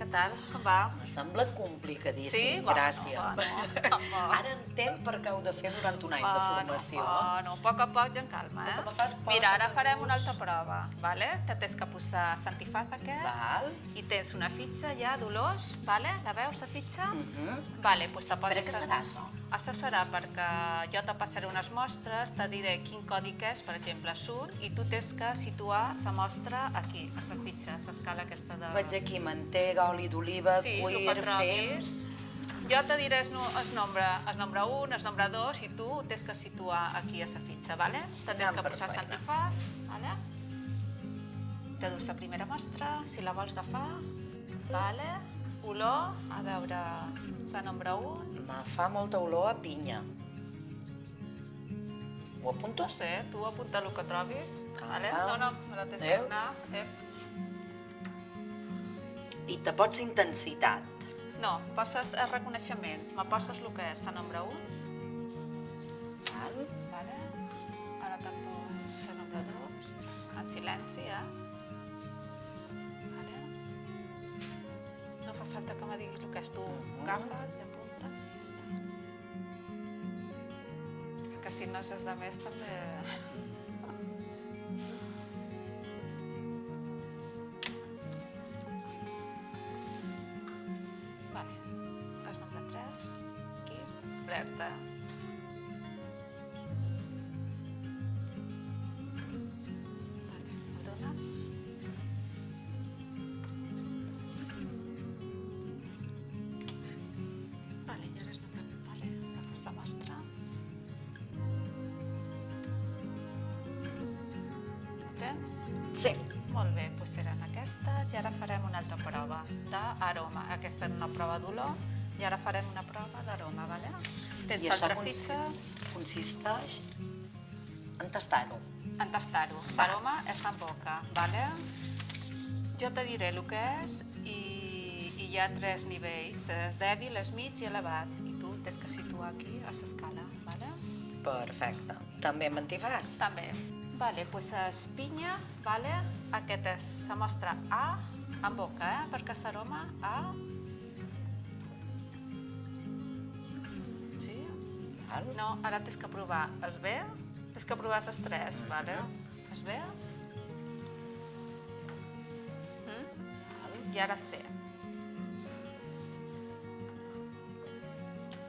què tal? Com va? Em sembla complicadíssim, Sí? Gràcia. Bueno. Ara entenc per què heu de fer durant un any de formació. Bueno, a poc a poc ja en calma, Que me fas por, Mira, ara Santa farem Cruz. una altra prova, vale? Te tens que posar l'antifaz aquest. Val. I tens una fitxa ja d'olors, vale? La veus, la fitxa? Vale, doncs te poses... Per a què serà, això? Això serà perquè jo te passaré unes mostres, te diré quin codi que és, per exemple, sud, i tu tens que situar la mostra aquí, a la fitxa, a l'escala aquesta de... Veig aquí mantega, oli d'oliva, Sí, el cuir, que trobis. Jo te diré el nombre 1, el nombre 2, i tu ho tens que situar aquí a la fitxa, vale? Te tens que posar l'antifaz, vale? Te dus la primera mostra, si la vols agafar, vale? Olor, a veure, la nombre 1. Me fa molta olor a pinya. Ho apunto? No sé, tu apunta el que trobis, vale? Ah. No, me la tens que donar. I te pots intensitat. No, poses el reconeixement, me poses el que és la nombre 1. Val? Vale. Ara te pos la nombre 2, en silenci, Vale. No fa falta que me diguis el que és, tu agafes i apuntes i ja està. Que si no és de més també... Vale. És nombre 3, aquí, alerta. Vale, el dones. Vale, i ara és nombre... Vale, agafes la mostra. Ho tens? Sí. Molt bé, doncs seran aquestes i ara farem una altra prova d'aroma. Aquesta era una prova d'olor i ara farem una prova d'aroma, vale? Tens I això l'altra fitxa consisteix en tastar-ho. en tastar-ho. L'aroma és en boca, vale? Jo te diré el que és i hi ha 3 nivells, és dèbil, és mig i elevat. I tu tens que situar aquí a l'escala, vale? Perfecte. També amb antifàs? També. Vale, doncs és pinya, vale? Aquest és la mostra A, en boca, perquè l'aroma A... Sí? Val? No, ara tens que provar el B, tens que provar les 3, vale? El B. I ara C.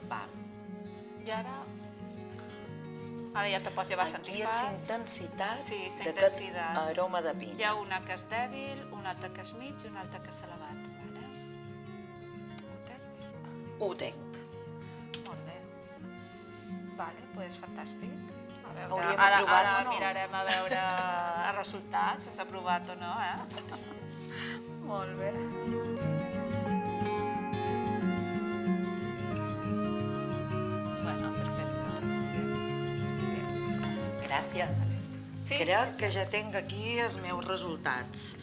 Val. I ara... Ara ja te pots llevar Aquí l'antifaz. ets intensitat Sí, la d'aquest intensitat. aroma de Hi pinya. ha una que és dèbil, una altra que és mig i una altra que és elevat. Vale? Ho tens? Ho tenc. Molt bé. Vale, doncs fantàstic. A veure, Hauríem aprovat ara o no? mirarem a veure el resultat, si s'ha aprovat o no, Molt bé. Bueno, perfecte. Gràcies. Sí? Crec que ja tinc aquí els meus resultats.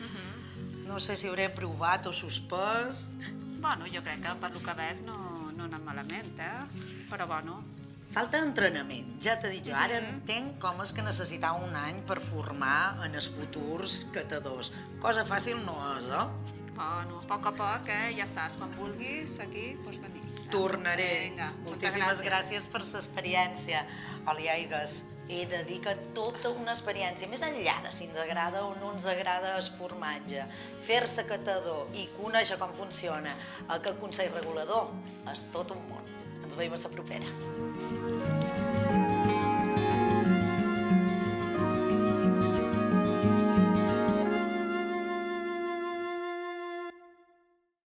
No sé si hauré provat o suspès. Bueno, jo crec que per lo que ves no ha anat malament, Però bueno, Falta entrenament, ja t'he dit jo. Ara entenc com és que necessitava un any per formar en els futurs catadors. Cosa fàcil no és, bueno, a poc a poc, ja saps, quan vulguis, aquí pots venir. Tornaré. Vinga, Moltíssimes gràcies per l'experiència. Oliaigues, he de dir que tota una experiència, més enllà de si ens agrada o no ens agrada el formatge, fer-se catador i conèixer com funciona aquest Consell Regulador és tot un món. Ens veiem a la propera.